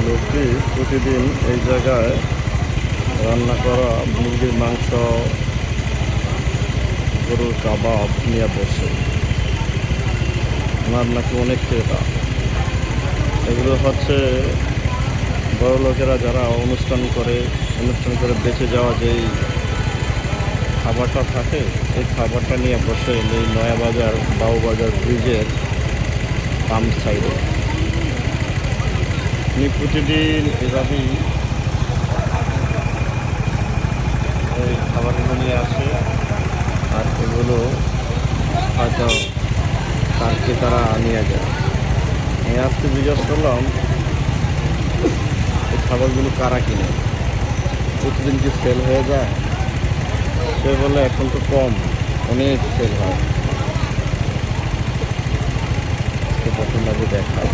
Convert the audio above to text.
লোকটি প্রতিদিন এই জায়গায় রান্না করা মুরগির মাংস, গরুর কাবাব নিয়ে বসে। ওনার নাকি অনেক ক্রেতা। এগুলো হচ্ছে বড় লোকেরা যারা অনুষ্ঠান করে বেঁচে যাওয়া যেই খাবারটা থাকে, এই খাবারটা নিয়ে বসে এই নয়াবাজার বাউবাজার ব্রিজের পাম্প সাইডে। উনি প্রতিদিন এভাবেই এই খাবারগুলো নিয়ে আসে, আর এগুলো হয়তো তার ক্রেতারা নিয়ে যায়। আমি আজকে জিজ্ঞেস করলাম এই খাবারগুলো কারা কিনে, প্রতিদিন কি সেল হয়ে যায়? সে বলে এখন তো কম, অনেক সেল হয়। প্রথম আগে দেখায়।